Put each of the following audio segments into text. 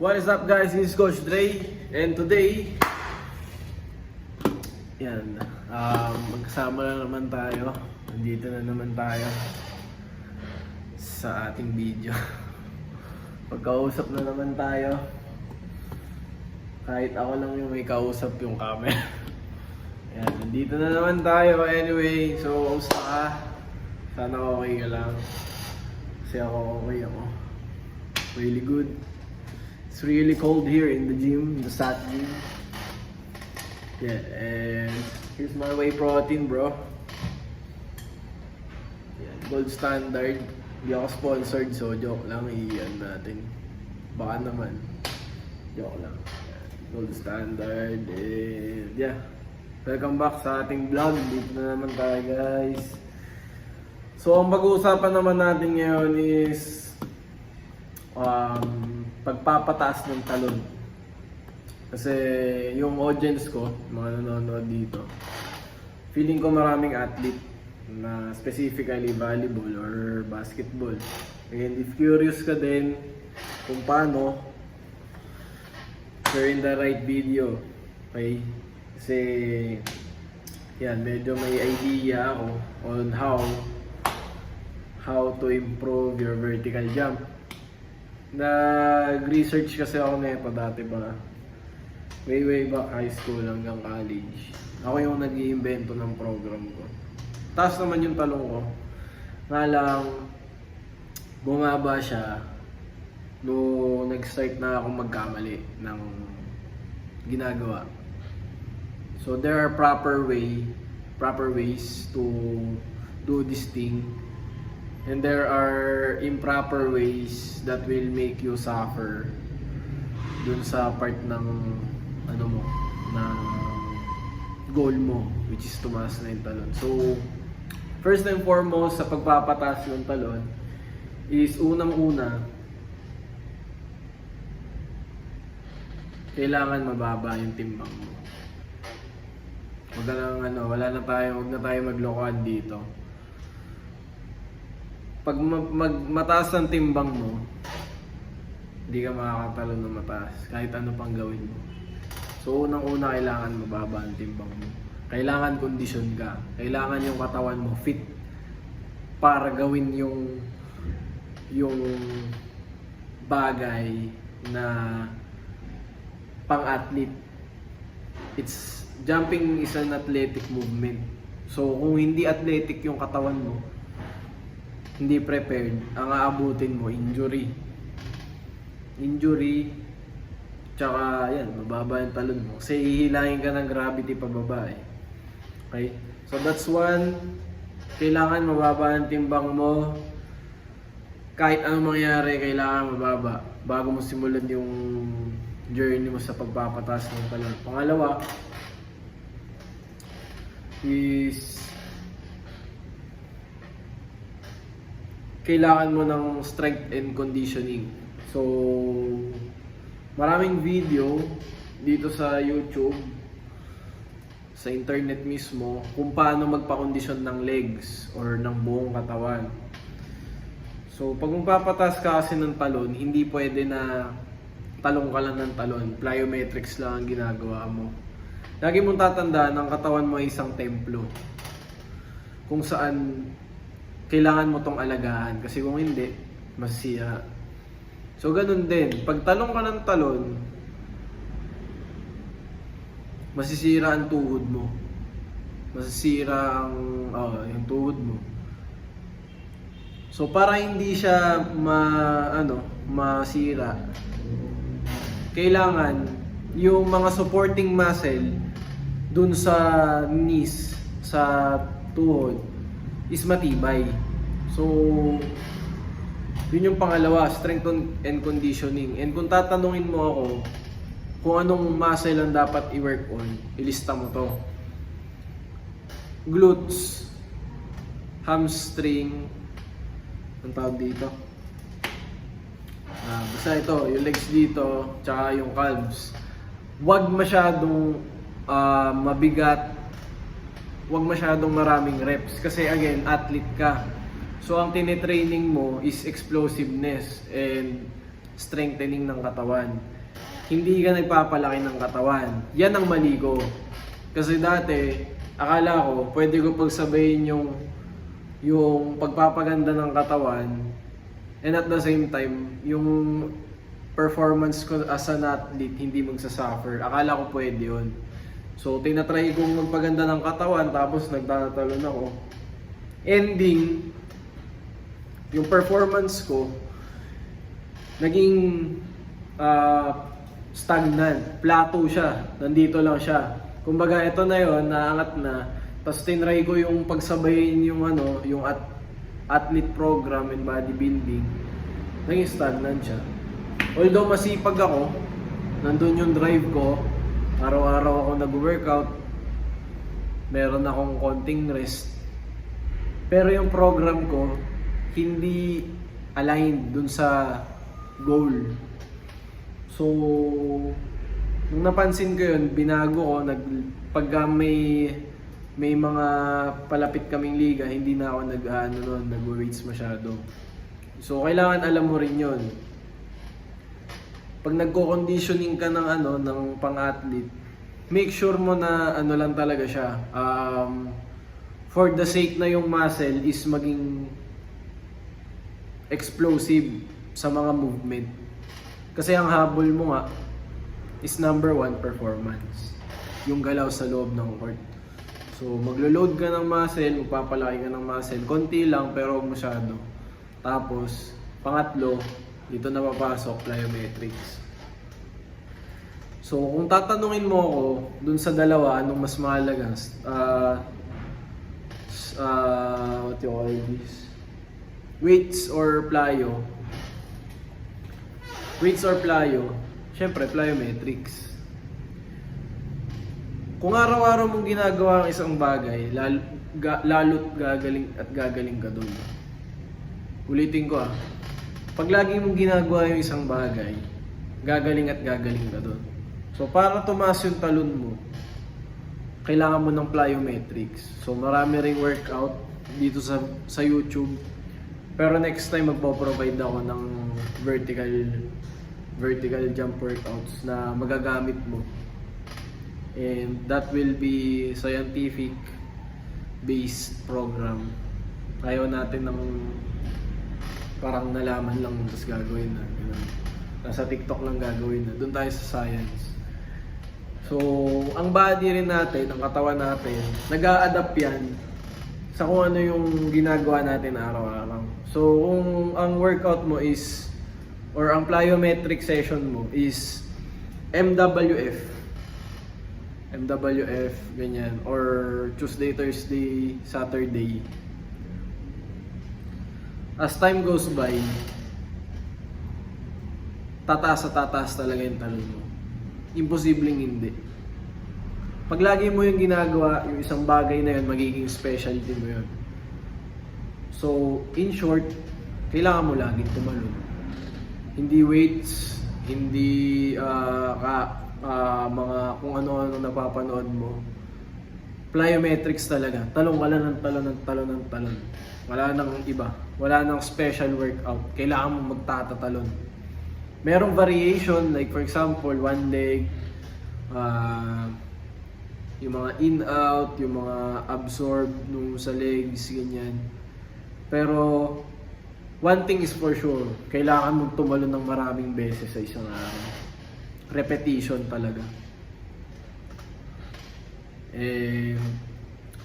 What is up guys, this is Coach Dre, and today, magkasama na naman tayo. Nandito na naman tayo sa ating video. Pagkausap na naman tayo. Kahit ako lang yung may kausap yung camera. Yan, nandito na naman tayo. Anyway, so kamusta ka? Sana okay ka lang. Kasi ako okay ako. Really good. It's really cold here in the gym, the SAT gym. Yeah, and here's my whey protein, bro. Yeah, gold standard. Hindi ako sponsored, so joke lang, iyan natin. Baka naman. Joke lang. Yeah, gold standard, and yeah. Welcome back sa ating vlog. Dito na naman tayo, guys. So, ang pag-uusapan naman natin ngayon is pagpapataas ng talon. Kasi yung audience ko, mga nanonood dito, feeling ko maraming athlete na specifically volleyball or basketball. And if curious ka din kung paano, you're in the right video. Okay? Kasi yan, medyo may idea ako on how to improve your vertical jump. Nag-research kasi ako nito dati ba, way back high school hanggang college. Ako yung nag-iimbento ng program ko. Taas naman yung talong ko. Nga lang, bumaba siya nung nag-start na akong magkamali ng ginagawa. So there are proper ways to do this thing. And there are improper ways that will make you suffer dun sa part ng ng goal mo, which is tumaas na yung talon. So, first and foremost sa pagpapataas ng talon is unang-una, kailangan mababa yung timbang mo. Wag na tayo maglokohan dito. Pag mataas ang timbang mo, hindi ka makakatalon ng mataas kahit ano pang gawin mo. So unang-una, kailangan mababa ang timbang mo. Kailangan kondisyon ka. Kailangan yung katawan mo fit para gawin yung bagay na pang-athlete. Jumping is an athletic movement. So kung hindi athletic yung katawan mo, hindi prepared, ang aabutin mo, injury, tsaka yan, mababa yung talon mo. Kasi hihilangin ka ng gravity pababa eh. Okay? So that's one. Kailangan mababa ang timbang mo. Kahit anong mangyari, kailangan mababa bago mo simulan yung journey mo sa pagpapataas ng talon. Pangalawa is kailangan mo ng strength and conditioning. So, maraming video dito sa YouTube, sa internet mismo, kung paano magpa-kondisyon ng legs or ng buong katawan. So, pag magpapataas ka kasi ng talon, hindi pwede na talong ka lang ng talon. Plyometrics lang ang ginagawa mo. Lagi mong tatandaan, ang katawan mo ay isang templo. Kung saan kailangan mo tong alagaan, kasi kung hindi, masisira. So ganun din, pag talong ka ng talon, masisira ang tuhod mo. Masisira yung tuhod mo. So para hindi siya masira, kailangan yung mga supporting muscle dun sa knees, sa tuhod, is matibay. So, yun yung pangalawa, strength and conditioning. And kung tatanungin mo ako kung anong muscle ang dapat i-work on, ilista mo to. Glutes, hamstring, ang tawag dito. Basta ito, yung legs dito, tsaka yung calves. Huwag masyadong mabigat, huwag masyadong maraming reps kasi again, athlete ka. So ang tinitraining mo is explosiveness and strengthening ng katawan. Hindi ka nagpapalaki ng katawan. Yan ang mali ko. Kasi dati, akala ko, pwede ko pagsabayin yung pagpapaganda ng katawan and at the same time, yung performance ko as an athlete hindi magsasuffer. Akala ko pwede yun. So, tinatry kong magpaganda ng katawan tapos nagtatalon ako. Ending, yung performance ko naging stagnant, plateau siya, nandito lang siya. Kumbaga ito na yon, naangat na. Tapos tinry ko yung pagsabayin yung yung athlete program and bodybuilding. Naging stagnant siya. Although masipag ako, nandun yung drive ko, araw-araw ako nag-workout, meron akong konting rest. Pero yung program ko, hindi aligned dun sa goal. So, nung napansin ko yun, binago ko, pagka may mga palapit kaming liga, hindi na ako nag-weights masyado. So, kailangan alam mo rin yun. Pag nagko-conditioning ka ng pang-athlete, make sure mo na lang talaga siya. For the sake na yung muscle is maging explosive sa mga movement. Kasi ang habol mo nga is number 1, performance. Yung galaw sa loob ng court. So, maglo-load ka ng muscle, magpapalaki ka ng muscle. Konti lang pero huwag masyado. Tapos, pangatlo, dito na papasok, plyometrics. So, kung tatanungin mo ako dun sa dalawa, anong mas mahalaga? What you call this? Weights or plyo? Weights or plyo? Syempre, plyometrics. Kung araw-araw mong ginagawa ang isang bagay, lalo't gagaling ka dun. Ulitin ko pag lagi mong ginagawa yung isang bagay, gagaling ka dun. So, para tumaas yung talon mo, kailangan mo ng plyometrics. So, marami ring workout dito sa YouTube. Pero next time, magpo-provide ako ng vertical jump workouts na magagamit mo. And that will be scientific based program. Ayaw natin ng parang nalaman lang tapos gagawin na. Nasa TikTok lang gagawin na. Doon tayo sa science. So, ang body rin natin, ang katawan natin, nag-a-adapt yan sa kung ano yung ginagawa natin araw-araw. So, kung ang workout mo is, or ang plyometric session mo is MWF, ganyan, or Tuesday, Thursday, Saturday. As time goes by, tataas talaga yung talon mo. Imposibleng hindi. Pag lagi mo yung ginagawa, yung isang bagay na yun, magiging specialty mo yun. So, in short, kailangan mo laging tumalon. Hindi weights, hindi mga kung ano-ano napapanood mo. Plyometrics talaga. Talong ka lang ng talon. Wala nang iba. Wala nang special workout. Kailangan mo magtatatalon. Merong variation, like for example, one leg, yung mga in-out, yung mga absorb nung sa legs, ganyan. Pero, one thing is for sure, kailangan mong tumalon ng maraming beses sa isang araw. Repetition talaga.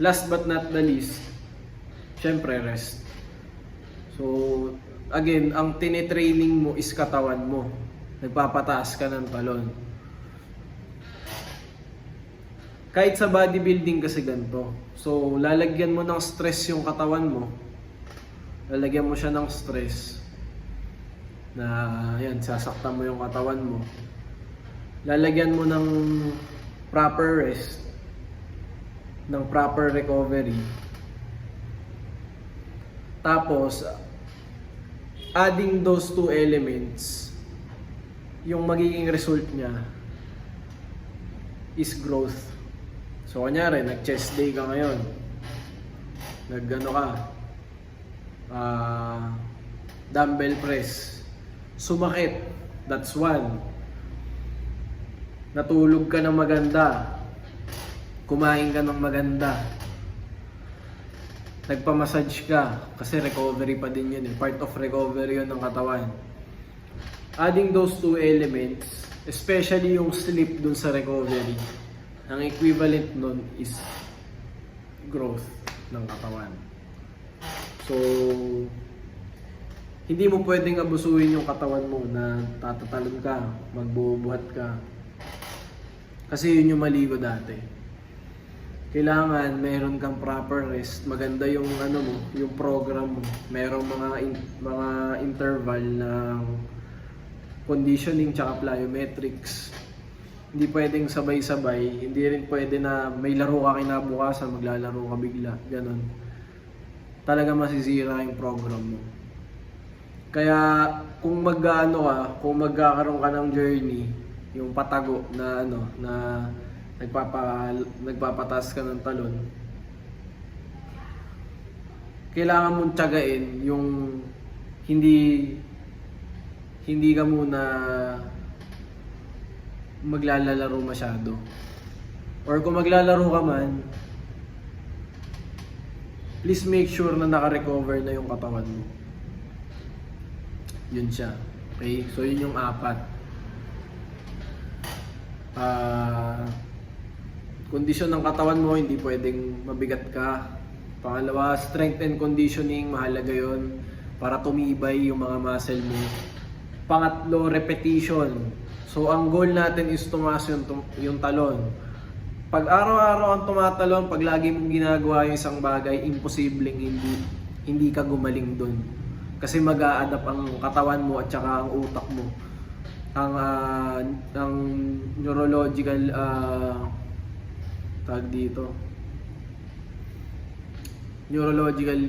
Last but not the least, syempre rest. So, again, ang tinitraining mo is katawan mo. Nagpapataas ka ng talon. Kahit sa bodybuilding kasi ganito. So, lalagyan mo ng stress yung katawan mo. Lalagyan mo siya ng stress. Na, yan, sasaktan mo yung katawan mo. Lalagyan mo ng proper rest. Ng proper recovery. Tapos, adding those two elements, yung magiging result niya is growth. So, kanyari, nag-chest day ka ngayon. Dumbbell press. Sumakit. That's one. Natulog ka ng maganda. Kumain ka ng maganda. Nagpamassage ka. Kasi recovery pa din yun eh. Part of recovery yun ng katawan. Adding those two elements, especially yung sleep dun sa recovery, ang equivalent nun is growth ng katawan. So, hindi mo pwedeng abusuhin yung katawan mo na tatatalon ka, magbubuhat ka. Kasi yun yung mali ko dati. Kailangan meron kang proper rest, maganda yung ano mo, yung program mo. Merong mga interval ng conditioning tsaka plyometrics. Hindi pwedeng sabay-sabay, hindi rin pwede na may laro ka kinabukasan, maglalaro ka bigla, ganun. Talaga masisira yung program mo. Kaya kung kung magkakaroon ka ng journey, yung patago na na nagpapataas ka ng talon, kailangan mong tiyagain yung hindi ka muna maglalaro masyado. Or kung maglalaro ka man, please make sure na naka-recover na yung katawan mo. Yun siya. Okay? So yun yung 4. Kondisyon ng katawan mo, hindi pwedeng mabigat ka. Pangalawa, strength and conditioning, mahalaga yun para tumibay yung mga muscle mo. Pangatlo, repetition. So ang goal natin is tumaas yung talon. Pag araw-araw ang tumatalon, pag lagi mong ginagawa yung isang bagay, imposibleng hindi ka gumaling doon. Kasi mag-a-adapt ang katawan mo at saka ang utak mo. Ang neurological neurological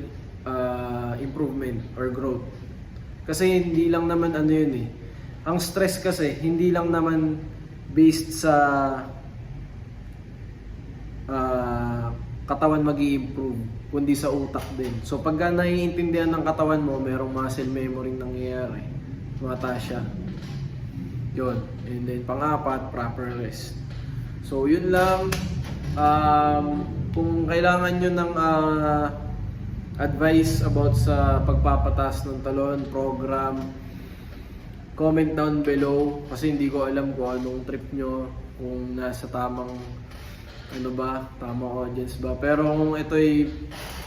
improvement or growth. Kasi hindi lang naman yun eh. Ang stress kasi, hindi lang naman based sa katawan mag-i-improve, kundi sa utak din. So pagka naiintindihan ng katawan mo, merong muscle memory nangyayari. Tumataas siya. Yun. And then pang-4, proper rest. So yun lang. Kung kailangan nyo ng advice about sa pagpapataas ng talon, program, comment down below kasi hindi ko alam kung anong trip nyo, kung nasa tamang tamang audience ba. Pero kung ito'y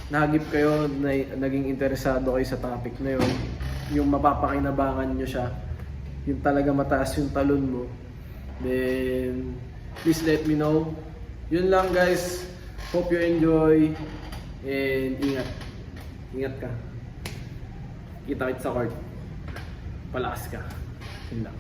nahagip kayo, naging interesado kayo sa topic na yun, yung mapapakinabangan nyo siya, yung talaga mataas yung talon mo, then please let me know. Yun lang guys, hope you enjoy and ingat ka. Kita-kits sa court, palakas ka. Yun lang.